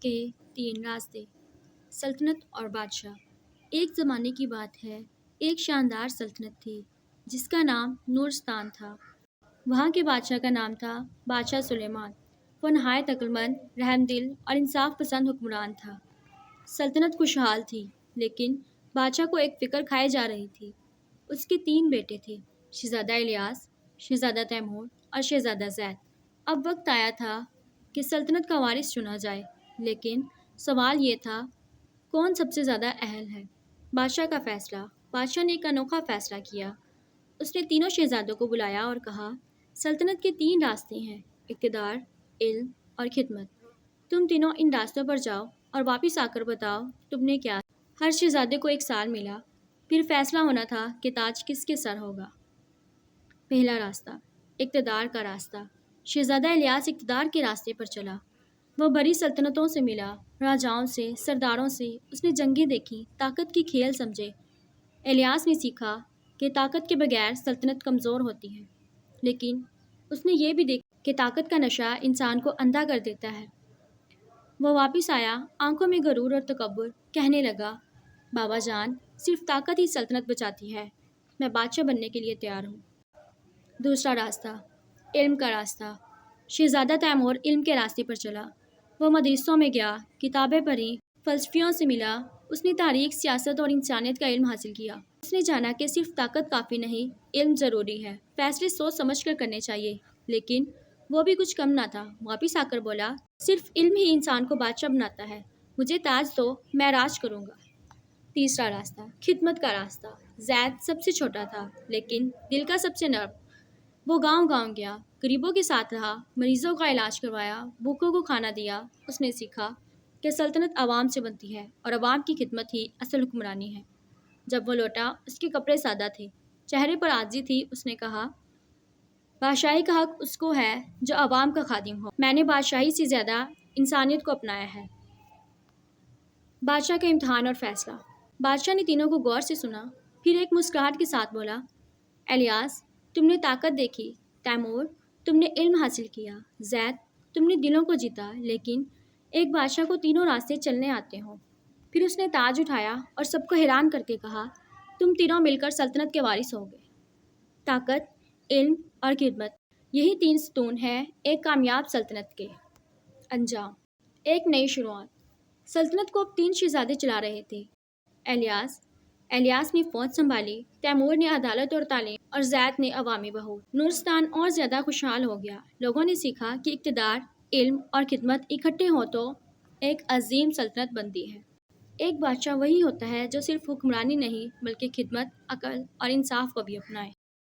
کے تین راستے۔ سلطنت اور بادشاہ۔ ایک زمانے کی بات ہے، ایک شاندار سلطنت تھی جس کا نام نورستان تھا۔ وہاں کے بادشاہ کا نام تھا بادشاہ سلیمان۔ وہ نہایت عقلمند، رحم دل اور انصاف پسند حکمران تھا۔ سلطنت خوشحال تھی، لیکن بادشاہ کو ایک فکر کھائی جا رہی تھی۔ اس کے تین بیٹے تھے، شہزادہ الیاس، شہزادہ تیمور اور شہزادہ زید۔ اب وقت آیا تھا کہ سلطنت کا وارث چنا جائے، لیکن سوال یہ تھا کون سب سے زیادہ اہل ہے۔ بادشاہ کا فیصلہ۔ بادشاہ نے ایک انوکھا فیصلہ کیا۔ اس نے تینوں شہزادوں کو بلایا اور کہا، سلطنت کے تین راستے ہیں، اقتدار، علم اور خدمت۔ تم تینوں ان راستوں پر جاؤ اور واپس آ کر بتاؤ تم نے کیا۔ ہر شہزادے کو ایک سال ملا، پھر فیصلہ ہونا تھا کہ تاج کس کے سر ہوگا۔ پہلا راستہ، اقتدار کا راستہ۔ شہزادہ الیاس اقتدار کے راستے پر چلا۔ وہ بڑی سلطنتوں سے ملا، راجاؤں سے، سرداروں سے۔ اس نے جنگیں دیکھی، طاقت کی کھیل سمجھے۔ الیاس نے سیکھا کہ طاقت کے بغیر سلطنت کمزور ہوتی ہے، لیکن اس نے یہ بھی دیکھا کہ طاقت کا نشہ انسان کو اندھا کر دیتا ہے۔ وہ واپس آیا، آنکھوں میں غرور اور تکبر، کہنے لگا، بابا جان، صرف طاقت ہی سلطنت بچاتی ہے۔ میں بادشاہ بننے کے لیے تیار ہوں۔ دوسرا راستہ، علم کا راستہ۔ شہزادہ تیمور علم کے راستے پر چلا۔ وہ مدرسوں میں گیا، کتابیں پڑھی، فلسفیوں سے ملا۔ اس نے تاریخ، سیاست اور انسانیت کا علم حاصل کیا۔ اس نے جانا کہ صرف طاقت کافی نہیں، علم ضروری ہے۔ فیصلے سوچ سمجھ کر کرنے چاہیے، لیکن وہ بھی کچھ کم نہ تھا۔ واپس آ کر بولا، صرف علم ہی انسان کو بادشاہ بناتا ہے۔ مجھے تاج دو، میں راج کروں گا۔ تیسرا راستہ، خدمت کا راستہ۔ زید سب سے چھوٹا تھا، لیکن دل کا سب سے نرم۔ وہ گاؤں گاؤں گیا، غریبوں کے ساتھ رہا، مریضوں کا علاج کروایا، بھوکوں کو کھانا دیا۔ اس نے سیکھا کہ سلطنت عوام سے بنتی ہے اور عوام کی خدمت ہی اصل حکمرانی ہے۔ جب وہ لوٹا، اس کے کپڑے سادہ تھے، چہرے پر عاجزی تھی۔ اس نے کہا، بادشاہی کا حق اس کو ہے جو عوام کا خادم ہو۔ میں نے بادشاہی سے زیادہ انسانیت کو اپنایا ہے۔ بادشاہ کا امتحان اور فیصلہ۔ بادشاہ نے تینوں کو غور سے سنا، پھر ایک مسکراہٹ کے ساتھ بولا، الیاس، تم نے طاقت دیکھی، تیمور، تم نے علم حاصل کیا، زید، تم نے دلوں کو جیتا، لیکن ایک بادشاہ کو تینوں راستے چلنے آتے ہوں۔ پھر اس نے تاج اٹھایا اور سب کو حیران کر کے کہا، تم تینوں مل کر سلطنت کے وارث ہوگے۔ طاقت، علم اور خدمت، یہی تین ستون ہیں ایک کامیاب سلطنت کے۔ انجام۔ ایک نئی شروعات۔ سلطنت کو اب تین شہزادے چلا رہے تھے۔ الیاس نے فوج سنبھالی، تیمور نے عدالت اور تعلیم، اور زید نے عوامی بہبود۔ نورستان اور زیادہ خوشحال ہو گیا۔ لوگوں نے سیکھا کہ اقتدار، علم اور خدمت اکٹھے ہوں تو ایک عظیم سلطنت بنتی ہے۔ ایک بادشاہ وہی ہوتا ہے جو صرف حکمرانی نہیں بلکہ خدمت، عقل اور انصاف کو بھی اپنائے۔